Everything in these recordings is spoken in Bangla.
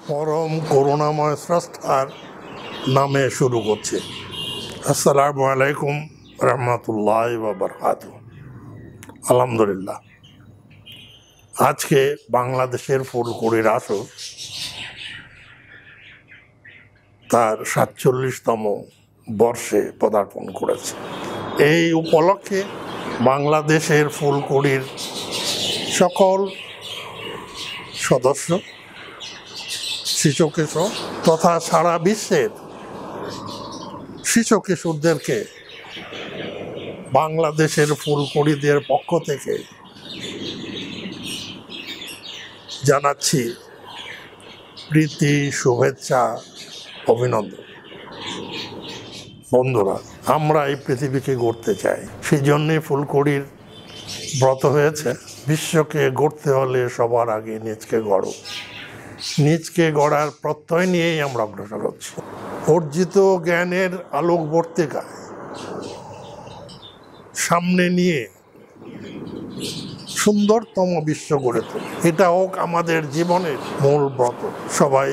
পরম করুণাময় স্রষ্টার নামে শুরু করছি। আসসালামু আলাইকুম রহমতুল্লাহি ওয়া বারাকাতুহু। আলহামদুলিল্লাহ, আজকে বাংলাদেশের ফুলকুড়ির আসর তার 47তম বর্ষে পদার্পণ করেছে। এই উপলক্ষে বাংলাদেশের ফুলকুড়ির সকল সদস্য, শিশু কিশোর তথা সারা বিশ্বের শিশু কিশোরদেরকে বাংলাদেশের ফুলকুড়িদের পক্ষ থেকে জানাচ্ছি প্রীতি, শুভেচ্ছা, অভিনন্দন। বন্ধুরা, আমরা এই পৃথিবীকে গড়তে চাই, সেই জন্যে ফুলকুড়ির ব্রত হয়েছে বিশ্বকে গড়তে হলে সবার আগে নিজকে গড়ো। নিজকে গড়ার প্রত্যয় নিয়েই আমরা অগ্রসর হচ্ছি। অর্জিত জ্ঞানের আলোকবর্তিকায় সামনে নিয়ে সুন্দরতম বিশ্ব গড়ে তোলে, এটা হোক আমাদের জীবনের মূল ব্রত। সবাই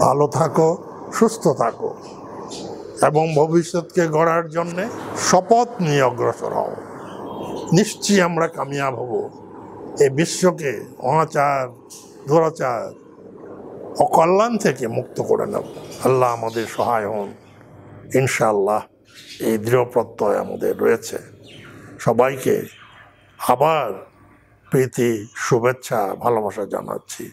ভালো থাকো, সুস্থ থাকো এবং ভবিষ্যৎকে গড়ার জন্যে শপথ নিয়ে অগ্রসর হও। নিশ্চয়ই আমরা কামিয়াব হব এই বিশ্বকে অনাচার, দুরাচার, অকল্যাণ থেকে মুক্ত করে নেব। আল্লাহ আমাদের সহায় হন ইনশাআল্লাহ, এই দৃঢ় প্রত্যয় আমাদের রয়েছে। সবাইকে আবার প্রীতি, শুভেচ্ছা, ভালোবাসা জানাচ্ছি।